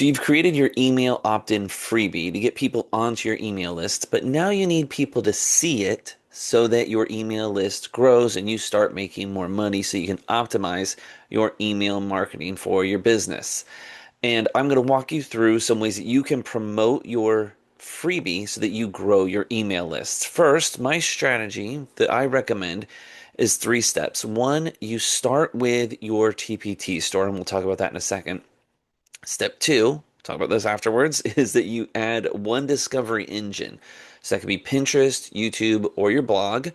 So you've created your email opt-in freebie to get people onto your email list, but now you need people to see it so that your email list grows and you start making more money so you can optimize your email marketing for your business. And I'm going to walk you through some ways that you can promote your freebie so that you grow your email lists. First, my strategy that I recommend is three steps. One, you start with your TPT store, and we'll talk about that in a second. Step two, talk about this afterwards, is that you add one discovery engine. So that could be Pinterest, YouTube, or your blog.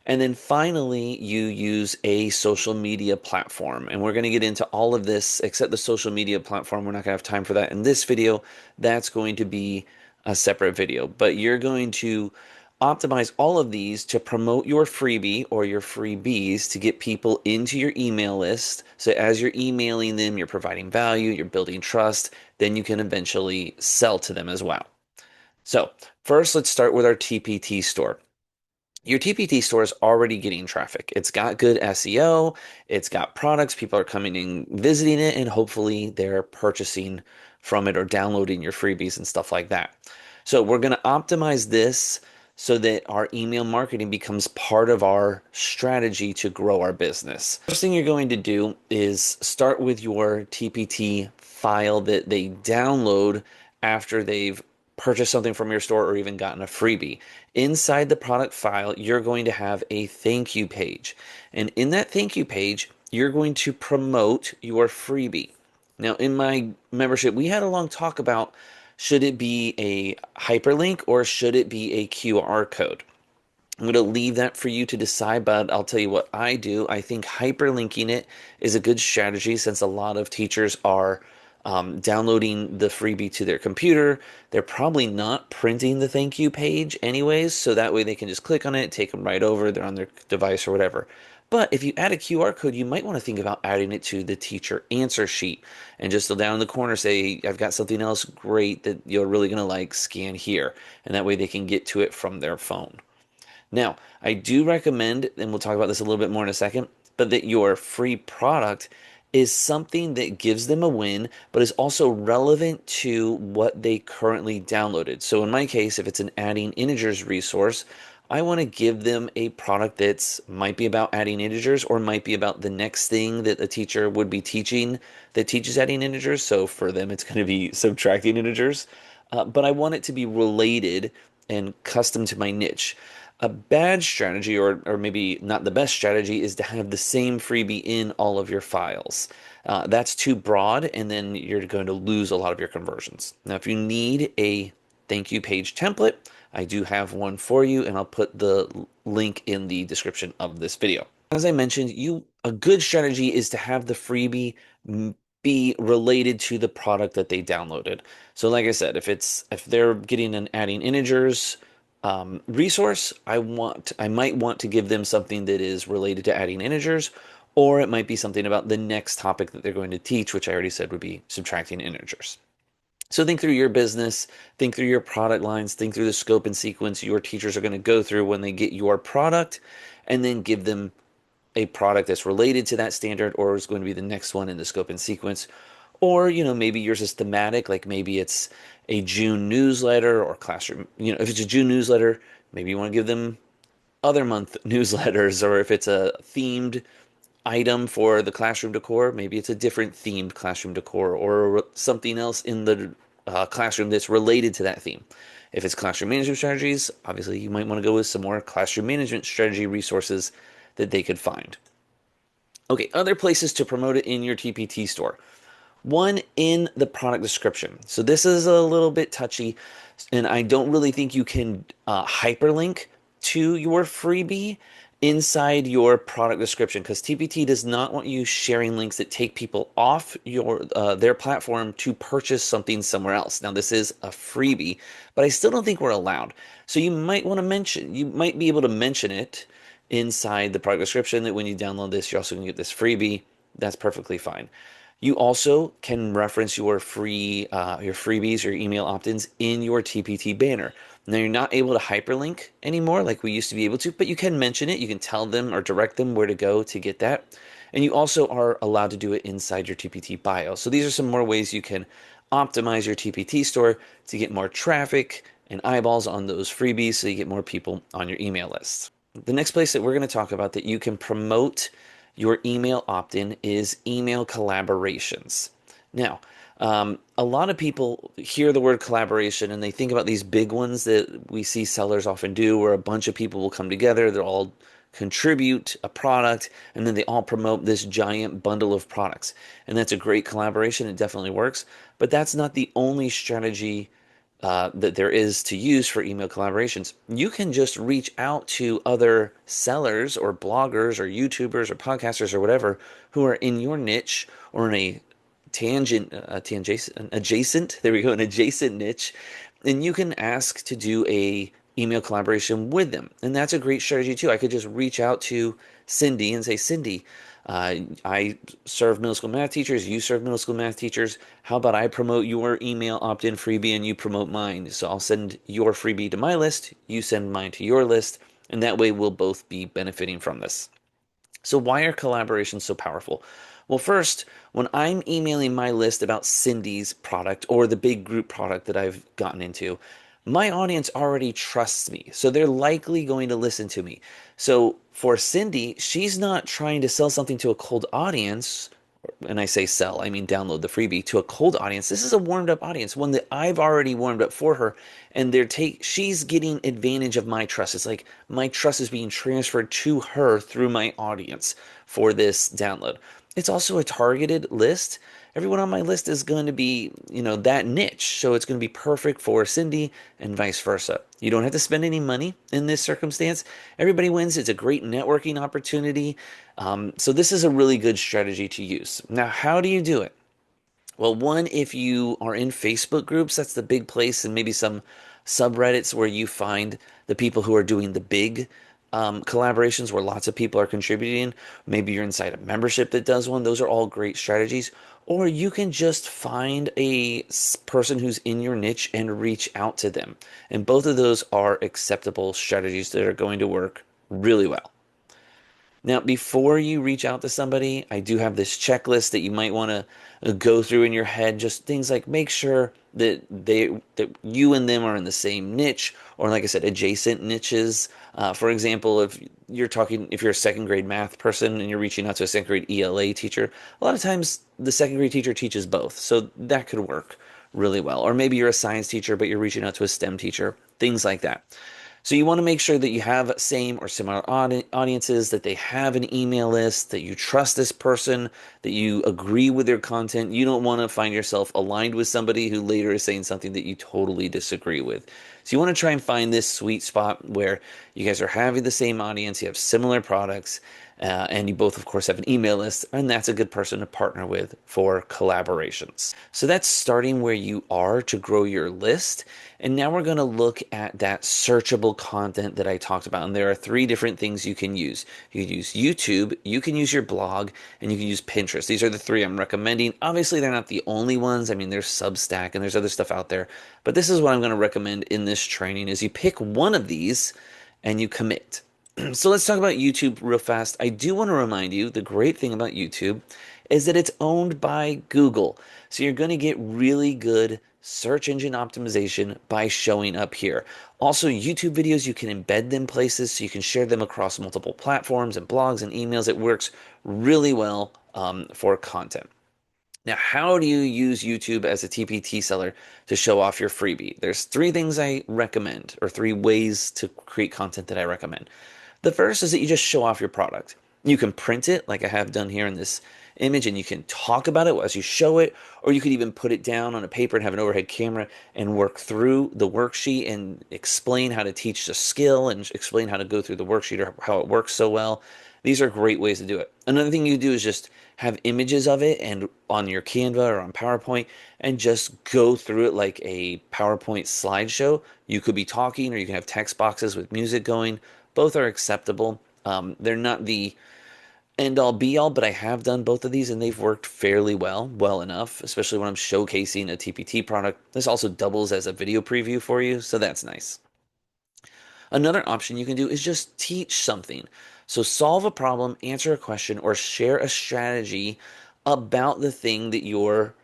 And then finally, you use a social media platform. And we're going to get into all of this except the social media platform. We're not going to have time for that in this video. That's going to be a separate video. But you're going to optimize all of these to promote your freebie or your freebies to get people into your email list. So as you're emailing them, you're providing value, you're building trust, then you can eventually sell to them as well. So first, let's start with our TPT store. Your TPT store is already getting traffic. It's got good SEO, it's got products, people are coming and visiting it, and hopefully they're purchasing from it or downloading your freebies and stuff like that. So we're going to optimize this so that our email marketing becomes part of our strategy to grow our business. First thing you're going to do is start with your TPT file that they download after they've purchased something from your store or even gotten a freebie. Inside the product file, you're going to have a thank you page. And in that thank you page, you're going to promote your freebie. Now, in my membership, we had a long talk about should it be a hyperlink or should it be a QR code? I'm going to leave that for you to decide, but I'll tell you what I do. I think hyperlinking it is a good strategy since a lot of teachers are downloading the freebie to their computer. They're probably not printing the thank you page anyways, so that way they can just click on it, take them right over, they're on their device or whatever. But if you add a QR code, you might want to think about adding it to the teacher answer sheet and just down in the corner say, I've got something else great that you're really going to like, scan here. And that way they can get to it from their phone. Now, I do recommend, and we'll talk about this a little bit more in a second, but that your free product is something that gives them a win, but is also relevant to what they currently downloaded. So in my case, if it's an adding integers resource, I want to give them a product that's might be about adding integers or might be about the next thing that a teacher would be teaching that teaches adding integers. So for them, it's going to be subtracting integers. But I want it to be related and custom to my niche. A bad strategy, or maybe not the best strategy, is to have the same freebie in all of your files. That's too broad, and then you're going to lose a lot of your conversions. Now, if you need a thank you page template, I do have one for you, and I'll put the link in the description of this video. As I mentioned, a good strategy is to have the freebie be related to the product that they downloaded. So, like I said, if they're getting an adding integers resource, I might want to give them something that is related to adding integers, or it might be something about the next topic that they're going to teach, which I already said would be subtracting integers. So think through your business, think through your product lines, think through the scope and sequence your teachers are going to go through when they get your product, and then give them a product that's related to that standard or is going to be the next one in the scope and sequence. Or, maybe yours is thematic, like maybe it's a June newsletter or classroom. If it's a June newsletter, maybe you want to give them other month newsletters, or if it's a themed item for the classroom decor, maybe it's a different themed classroom decor or something else in the classroom that's related to that theme. If it's classroom management strategies, obviously you might want to go with some more classroom management strategy resources that they could find. Okay, other places to promote it in your TPT store. One, in the product description. So this is a little bit touchy, and I don't really think you can hyperlink to your freebie inside your product description because TPT does not want you sharing links that take people off their platform to purchase something somewhere else. Now, this is a freebie, but I still don't think we're allowed. So you might be able to mention it inside the product description that when you download this, you're also going to get this freebie. That's perfectly fine. You also can reference your your freebies, your email opt-ins in your TPT banner. Now you're not able to hyperlink anymore like we used to be able to, but you can mention it. You can tell them or direct them where to go to get that. And you also are allowed to do it inside your TPT bio. So these are some more ways you can optimize your TPT store to get more traffic and eyeballs on those freebies so you get more people on your email list. The next place that we're going to talk about that you can promote your email opt-in is email collaborations. Now, a lot of people hear the word collaboration and they think about these big ones that we see sellers often do, where a bunch of people will come together, they'll all contribute a product, and then they all promote this giant bundle of products. And that's a great collaboration. It definitely works. But that's not the only strategy that there is to use for email collaborations. You can just reach out to other sellers or bloggers or YouTubers or podcasters or whatever who are in your niche or in a adjacent, there we go, an adjacent niche, and you can ask to do a email collaboration with them. And that's a great strategy too. I could just reach out to Cindy and say, Cindy, I serve middle school math teachers, you serve middle school math teachers. How about I promote your email opt-in freebie and you promote mine? So I'll send your freebie to my list, you send mine to your list, and that way we'll both be benefiting from this. So why are collaborations so powerful? Well, first, when I'm emailing my list about Cindy's product or the big group product that I've gotten into, my audience already trusts me. So they're likely going to listen to me. So for Cindy, she's not trying to sell something to a cold audience. And I say sell, I mean download the freebie to a cold audience. This is a warmed up audience, one that I've already warmed up for her, and she's getting advantage of my trust. It's like my trust is being transferred to her through my audience for this download. It's also a targeted list. Everyone on my list is going to be, that niche. So it's going to be perfect for Cindy and vice versa. You don't have to spend any money in this circumstance. Everybody wins. It's a great networking opportunity. So this is a really good strategy to use. Now, how do you do it? Well, one, if you are in Facebook groups, that's the big place, and maybe some subreddits where you find the people who are doing the big collaborations where lots of people are contributing. Maybe you're inside a membership that does one. Those are all great strategies. Or you can just find a person who's in your niche and reach out to them. And both of those are acceptable strategies that are going to work really well. Now, before you reach out to somebody, I do have this checklist that you might want to go through in your head. Just things like make sure that you and them are in the same niche, or like I said, adjacent niches. For example, if you're a second grade math person and you're reaching out to a second grade ELA teacher, a lot of times the second grade teacher teaches both, so that could work really well. Or maybe you're a science teacher, but you're reaching out to a STEM teacher, things like that. So you want to make sure that you have same or similar audiences, that they have an email list, that you trust this person, that you agree with their content. You don't want to find yourself aligned with somebody who later is saying something that you totally disagree with. So you want to try and find this sweet spot where you guys are having the same audience, you have similar products, and you both, of course, have an email list, and that's a good person to partner with for collaborations. So that's starting where you are to grow your list. And now we're going to look at that searchable content that I talked about. And there are three different things you can use. You can use YouTube, you can use your blog, and you can use Pinterest. These are the three I'm recommending. Obviously, they're not the only ones. I mean, there's Substack and there's other stuff out there. But this is what I'm going to recommend in this training is you pick one of these and you commit. So let's talk about YouTube real fast. I do want to remind you the great thing about YouTube is that it's owned by Google. So you're going to get really good search engine optimization by showing up here. Also, YouTube videos, you can embed them places so you can share them across multiple platforms and blogs and emails. It works really well for content. Now, how do you use YouTube as a TPT seller to show off your freebie? There's three things I recommend, or three ways to create content that I recommend. The first is that you just show off your product. You can print it like I have done here in this image, and you can talk about it as you show it, or you could even put it down on a paper and have an overhead camera and work through the worksheet and explain how to teach the skill and explain how to go through the worksheet or how it works so well. These are great ways to do it. Another thing you do is just have images of it and on your Canva or on PowerPoint and just go through it like a PowerPoint slideshow. You could be talking or you can have text boxes with music going. Both are acceptable. They're not the end all be all, but I have done both of these and they've worked fairly well enough, especially when I'm showcasing a TPT product. This also doubles as a video preview for you, so that's nice. Another option you can do is just teach something. So solve a problem, answer a question, or share a strategy about the thing that you're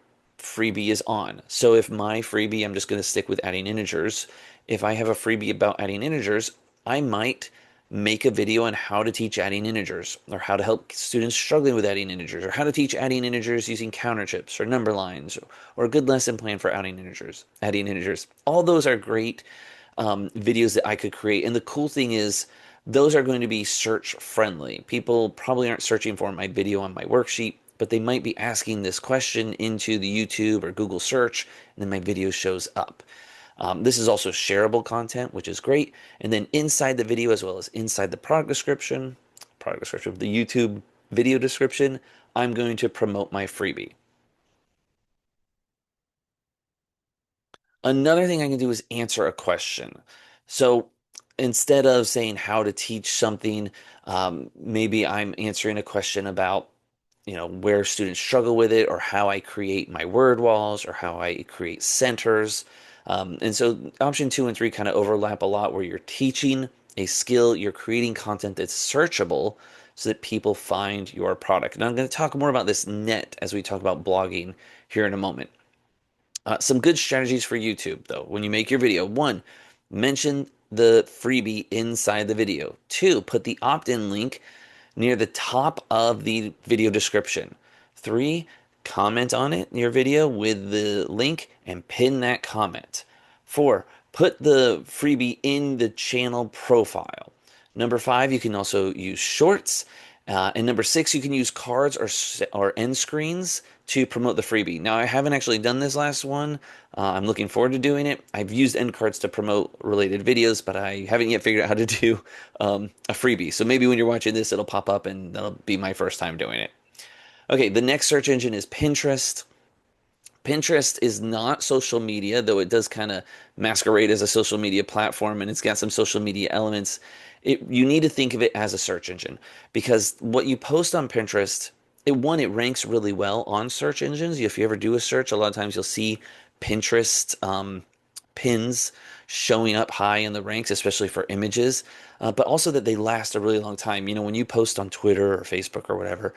freebie is on. So if my freebie, I'm just going to stick with adding integers. If I have a freebie about adding integers, I might make a video on how to teach adding integers, or how to help students struggling with adding integers, or how to teach adding integers using counter chips or number lines, or a good lesson plan for adding integers. Adding integers. All those are great videos that I could create. And the cool thing is, those are going to be search friendly. People probably aren't searching for my video on my worksheet, but they might be asking this question into the YouTube or Google search, and then my video shows up. This is also shareable content, which is great. And then inside the video, as well as inside the product description, the YouTube video description, I'm going to promote my freebie. Another thing I can do is answer a question. So instead of saying how to teach something, maybe I'm answering a question about, where students struggle with it, or how I create my word walls, or how I create centers. And so option two and three kind of overlap a lot, where you're teaching a skill, you're creating content that's searchable so that people find your product. And I'm going to talk more about this as we talk about blogging here in a moment. Some good strategies for YouTube, though, when you make your video. One, mention the freebie inside the video. Two, put the opt-in link near the top of the video description. Three, comment on it in your video with the link and pin that comment. Four, put the freebie in the channel profile. Number five, you can also use shorts. And number six, you can use cards or end screens to promote the freebie. Now, I haven't actually done this last one. I'm looking forward to doing it. I've used end cards to promote related videos, but I haven't yet figured out how to do a freebie. So maybe when you're watching this, it'll pop up and that'll be my first time doing it. Okay, the next search engine is Pinterest. Pinterest is not social media, though it does kind of masquerade as a social media platform, and it's got some social media elements. You need to think of it as a search engine, because what you post on Pinterest, it ranks really well on search engines. If you ever do a search, a lot of times you'll see Pinterest pins showing up high in the ranks, especially for images, but also that they last a really long time. When you post on Twitter or Facebook or whatever,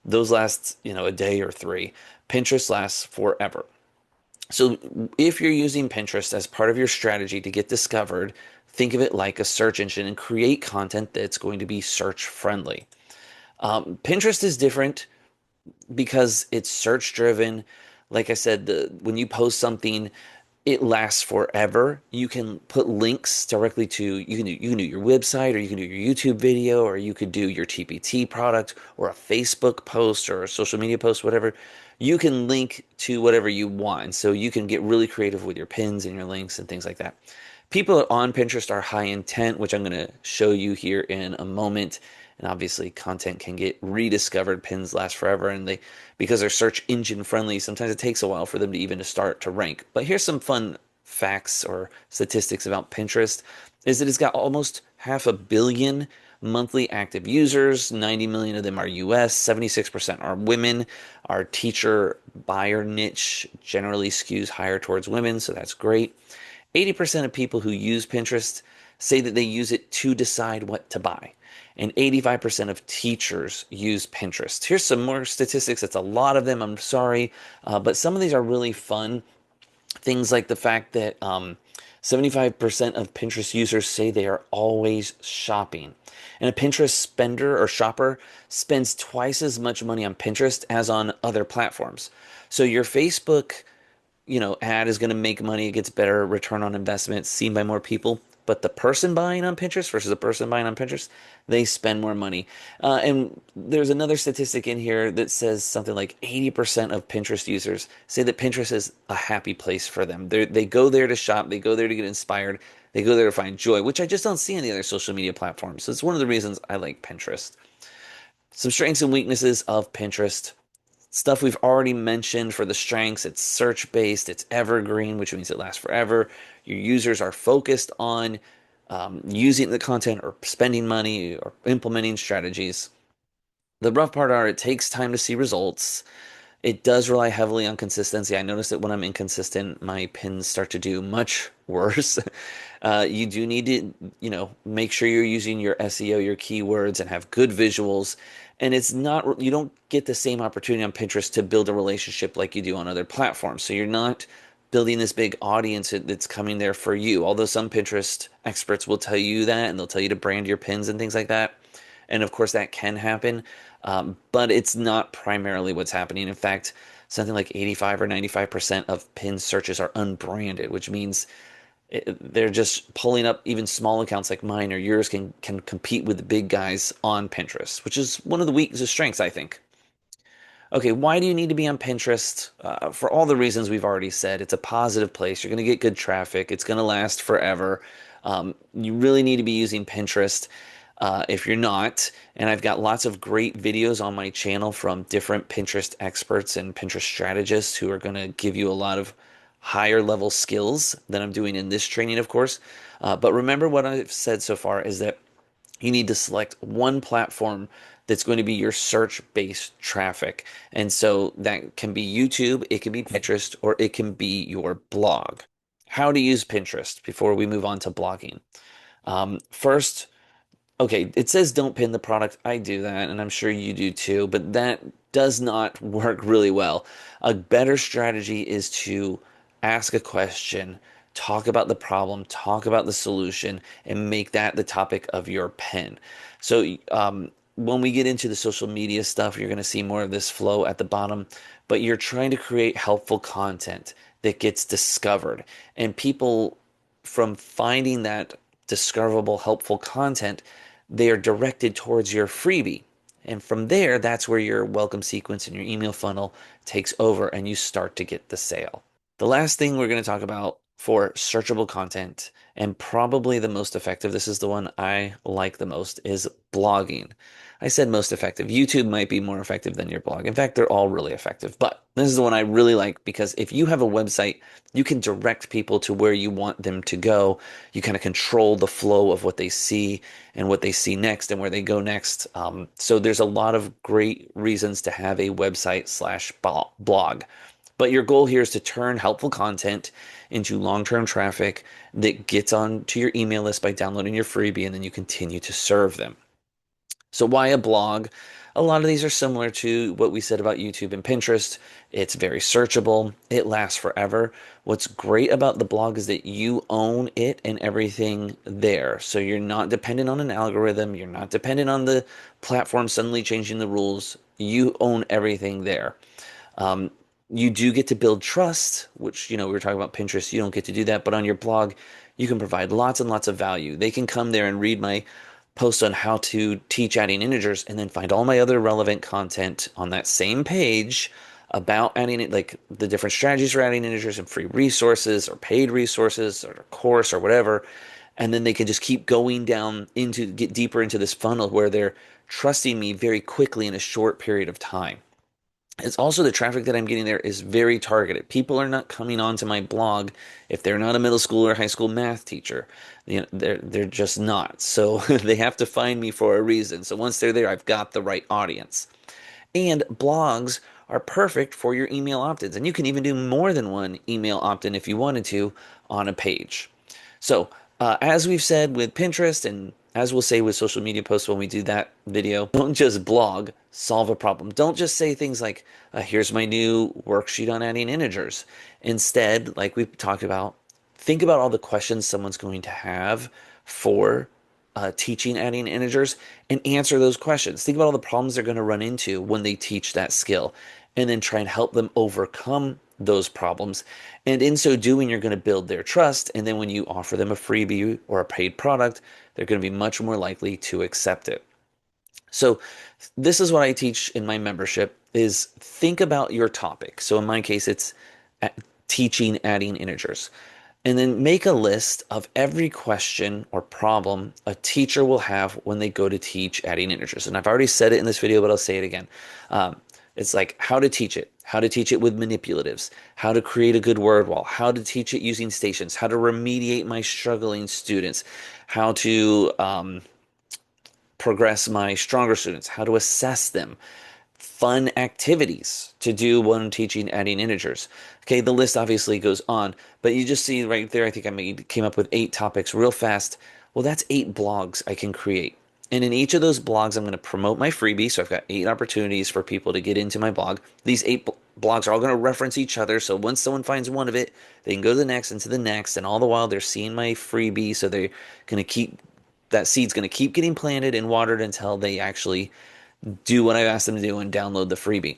those last, a day or three. Pinterest lasts forever. So if you're using Pinterest as part of your strategy to get discovered, think of it like a search engine and create content that's going to be search friendly. Pinterest is different because it's search driven. Like I said, when you post something, it lasts forever. You can put links directly to, you can do your website, or you can do your YouTube video, or you could do your TPT product, or a Facebook post, or a social media post, whatever. You can link to whatever you want. And so you can get really creative with your pins and your links and things like that. People on Pinterest are high intent, which I'm going to show you here in a moment. And obviously, content can get rediscovered. Pins last forever, and because they're search engine friendly, sometimes it takes a while for them to even start to rank. But here's some fun facts or statistics about Pinterest: is that it's got almost 500,000,000 monthly active users. 90 million of them are US. 76% are women. Our teacher buyer niche generally skews higher towards women, so that's great. 80% of people who use Pinterest say that they use it to decide what to buy. And 85% of teachers use Pinterest. Here's some more statistics. It's a lot of them, I'm sorry, but some of these are really fun. Things like the fact that 75% of Pinterest users say they are always shopping. And a Pinterest spender or shopper spends twice as much money on Pinterest as on other platforms. So your Facebook ad is going to make money. It gets better return on investment, seen by more people. But the person buying on Pinterest versus the person buying on Pinterest, they spend more money. And there's another statistic in here that says something like 80% of Pinterest users say that Pinterest is a happy place for them. They go there to shop. They go there to get inspired. They go there to find joy, which I just don't see on the other social media platforms. So it's one of the reasons I like Pinterest. Some strengths and weaknesses of Pinterest. Stuff we've already mentioned for the strengths: it's search based, it's evergreen, which means it lasts forever. Your users are focused on using the content or spending money or implementing strategies. The rough part are it takes time to see results. It does rely heavily on consistency. I notice that when I'm inconsistent, my pins start to do much worse. You do need to, make sure you're using your SEO, your keywords, and have good visuals. And it's not, you don't get the same opportunity on Pinterest to build a relationship like you do on other platforms. So you're not building this big audience that's coming there for you. Although some Pinterest experts will tell you that, and they'll tell you to brand your pins and things like that. And of course, that can happen, but it's not primarily what's happening. In fact, something like 85 or 95% of pin searches are unbranded, which means they're just pulling up even small accounts like mine or yours can compete with the big guys on Pinterest, which is one of the weaknesses, strengths, I think. Okay, why do you need to be on Pinterest? For all the reasons we've already said, it's a positive place. You're going to get good traffic. It's going to last forever. You really need to be using Pinterest. If you're not, and I've got lots of great videos on my channel from different Pinterest experts and Pinterest strategists who are going to give you a lot of higher level skills than I'm doing in this training, of course. But remember what I've said so far is that you need to select one platform that's going to be your search-based traffic. And so that can be YouTube, it can be Pinterest, or it can be your blog. How to use Pinterest before we move on to blogging. First, okay, it says don't pin the product. I do that, and I'm sure you do too, but that does not work really well. A better strategy is to ask a question, talk about the problem, talk about the solution, and make that the topic of your pin. So, when we get into the social media stuff, you're going to see more of this flow at the bottom, but you're trying to create helpful content that gets discovered, and people from finding that discoverable, helpful content, they are directed towards your freebie. And from there, that's where your welcome sequence and your email funnel takes over and you start to get the sale. The last thing we're going to talk about for searchable content, and probably the most effective, this is the one I like the most, is blogging. I said most effective. YouTube might be more effective than your blog. In fact, they're all really effective, but this is the one I really like because if you have a website, you can direct people to where you want them to go. You kind of control the flow of what they see and what they see next and where they go next. So there's a lot of great reasons to have a website slash blog. But your goal here is to turn helpful content into long-term traffic that gets onto your email list by downloading your freebie, and then you continue to serve them. So why a blog? A lot of these are similar to what we said about YouTube and Pinterest. It's very searchable. It lasts forever. What's great about the blog is that you own it and everything there. So you're not dependent on an algorithm. You're not dependent on the platform suddenly changing the rules. You own everything there. Um, you do get to build trust, which, we were talking about Pinterest. You don't get to do that, but on your blog, you can provide lots and lots of value. They can come there and read my post on how to teach adding integers and then find all my other relevant content on that same page about adding it, like the different strategies for adding integers and free resources or paid resources or a course or whatever. And then they can just keep going down into get deeper into this funnel where they're trusting me very quickly in a short period of time. It's also the traffic that I'm getting there is very targeted. People are not coming onto my blog if they're not a middle school or high school math teacher. They're just not. So they have to find me for a reason. So once they're there, I've got the right audience. And blogs are perfect for your email opt-ins. And you can even do more than one email opt-in if you wanted to on a page. So as we've said with Pinterest, and as we'll say with social media posts when we do that video, don't just blog, solve a problem. Don't just say things like, here's my new worksheet on adding integers. Instead, like we talked about, think about all the questions someone's going to have for teaching adding integers and answer those questions. Think about all the problems they're going to run into when they teach that skill, and then try and help them overcome those problems. And in so doing, you're going to build their trust. And then when you offer them a freebie or a paid product, they're going to be much more likely to accept it. So this is what I teach in my membership is think about your topic. So in my case, it's teaching adding integers. And then make a list of every question or problem a teacher will have when they go to teach adding integers. And I've already said it in this video, but I'll say it again. It's like how to teach it with manipulatives, how to create a good word wall, how to teach it using stations, how to remediate my struggling students, how to progress my stronger students, how to assess them. fun activities to do when teaching adding integers. Okay, the list obviously goes on, but you just see right there, I think came up with 8 topics real fast. Well, that's 8 blogs I can create. And in each of those blogs, I'm going to promote my freebie. So I've got 8 opportunities for people to get into my blog. These blogs are all going to reference each other. So once someone finds one of it, they can go to the next and to the next. And all the while, they're seeing my freebie. So they're going to keep that seed's going to keep getting planted and watered until they actually do what I've asked them to do and download the freebie.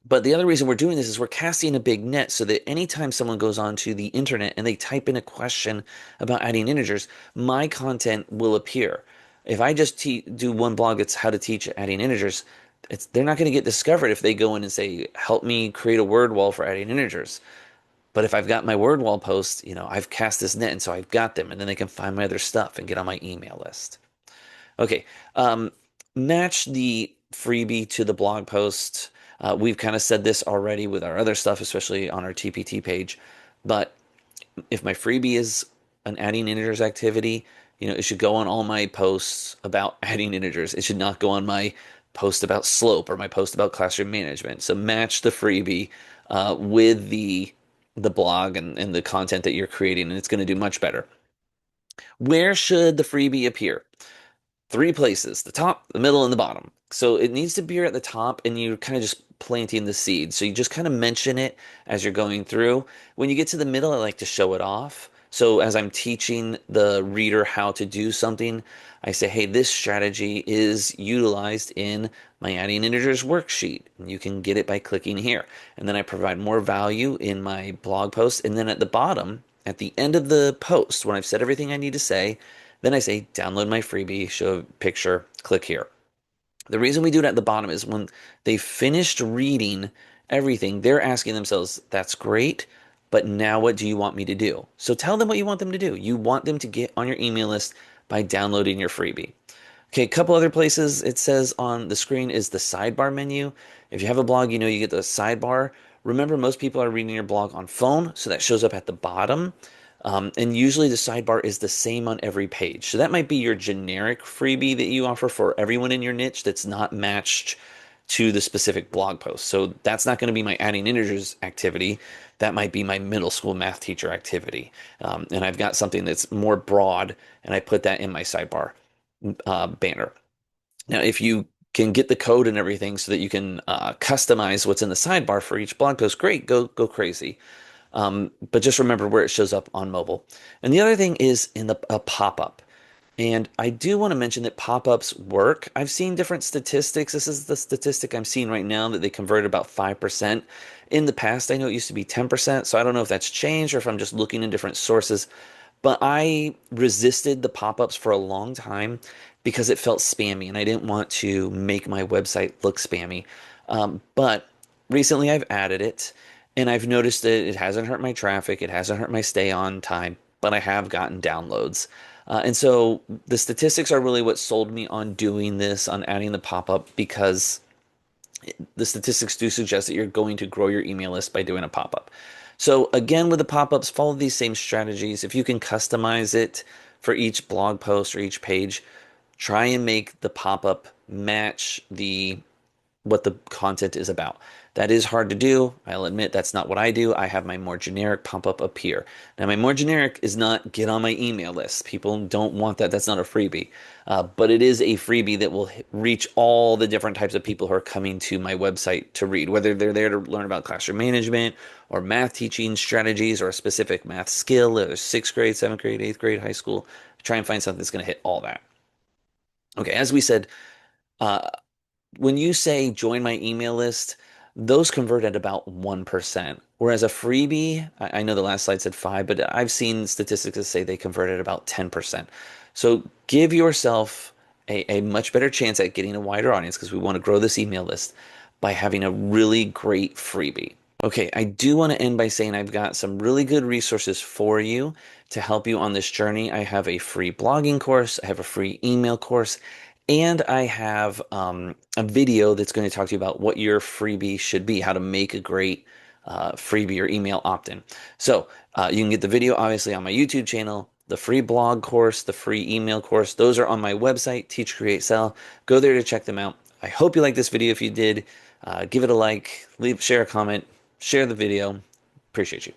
But the other reason we're doing this is we're casting a big net so that anytime someone goes onto the internet and they type in a question about adding integers, my content will appear. If I just do one blog that's how to teach adding integers, they're not going to get discovered if they go in and say, help me create a word wall for adding integers. But if I've got my word wall posts, I've cast this net and so I've got them and then they can find my other stuff and get on my email list. Okay. Match the freebie to the blog post. We've kind of said this already with our other stuff, especially on our TPT page. But if my freebie is an adding integers activity, it should go on all my posts about adding integers. It should not go on my post about slope or my post about classroom management. So match the freebie with the blog and the content that you're creating, and it's going to do much better. Where should the freebie appear? 3 places: the top, the middle, and the bottom. So it needs to be at the top, and you're kind of just planting the seed. So you just kind of mention it as you're going through. When you get to the middle, I like to show it off. So as I'm teaching the reader how to do something, I say, hey, this strategy is utilized in my adding integers worksheet. And you can get it by clicking here. And then I provide more value in my blog post. And then at the bottom, at the end of the post, when I've said everything I need to say, then I say, download my freebie, show a picture, click here. The reason we do it at the bottom is when they finished reading everything, they're asking themselves, that's great, but now what do you want me to do? So tell them what you want them to do. You want them to get on your email list by downloading your freebie. Okay, a couple other places it says on the screen is the sidebar menu. If you have a blog, you get the sidebar. Remember, most people are reading your blog on phone, so that shows up at the bottom. And usually the sidebar is the same on every page. So that might be your generic freebie that you offer for everyone in your niche that's not matched to the specific blog post. So that's not going to be my adding integers activity. That might be my middle school math teacher activity. And I've got something that's more broad, and I put that in my sidebar banner. Now, if you can get the code and everything so that you can customize what's in the sidebar for each blog post, great, go crazy. But just remember where it shows up on mobile. And the other thing is in a pop-up. And I do want to mention that pop-ups work. I've seen different statistics. This is the statistic I'm seeing right now that they converted about 5%. In the past, I know it used to be 10%, so I don't know if that's changed or if I'm just looking in different sources. But I resisted the pop-ups for a long time because it felt spammy and I didn't want to make my website look spammy. But recently I've added it and I've noticed that it hasn't hurt my traffic, it hasn't hurt my stay on time, but I have gotten downloads. And so the statistics are really what sold me on doing this, on adding the pop-up, because the statistics do suggest that you're going to grow your email list by doing a pop-up. So again, with the pop-ups, follow these same strategies. If you can customize it for each blog post or each page, try and make the pop-up match what the content is about. That is hard to do. I'll admit that's not what I do. I have my more generic pop-up up here. Now, my more generic is not get on my email list. People don't want that. That's not a freebie. But it is a freebie that will reach all the different types of people who are coming to my website to read, whether they're there to learn about classroom management or math teaching strategies or a specific math skill, whether 6th grade, 7th grade, 8th grade, high school. Try and find something that's going to hit all that. Okay, as we said, when you say join my email list, those convert at about 1%. Whereas a freebie, I know the last slide said 5, but I've seen statistics that say they convert at about 10%. So give yourself a much better chance at getting a wider audience, because we want to grow this email list, by having a really great freebie. Okay, I do want to end by saying I've got some really good resources for you to help you on this journey. I have a free blogging course, I have a free email course, and I have a video that's going to talk to you about what your freebie should be, how to make a great freebie or email opt-in. So you can get the video obviously on my YouTube channel, the free blog course, the free email course. Those are on my website, Teach, Create, Sell. Go there to check them out. I hope you liked this video. If you did, give it a like, share a comment, share the video. Appreciate you.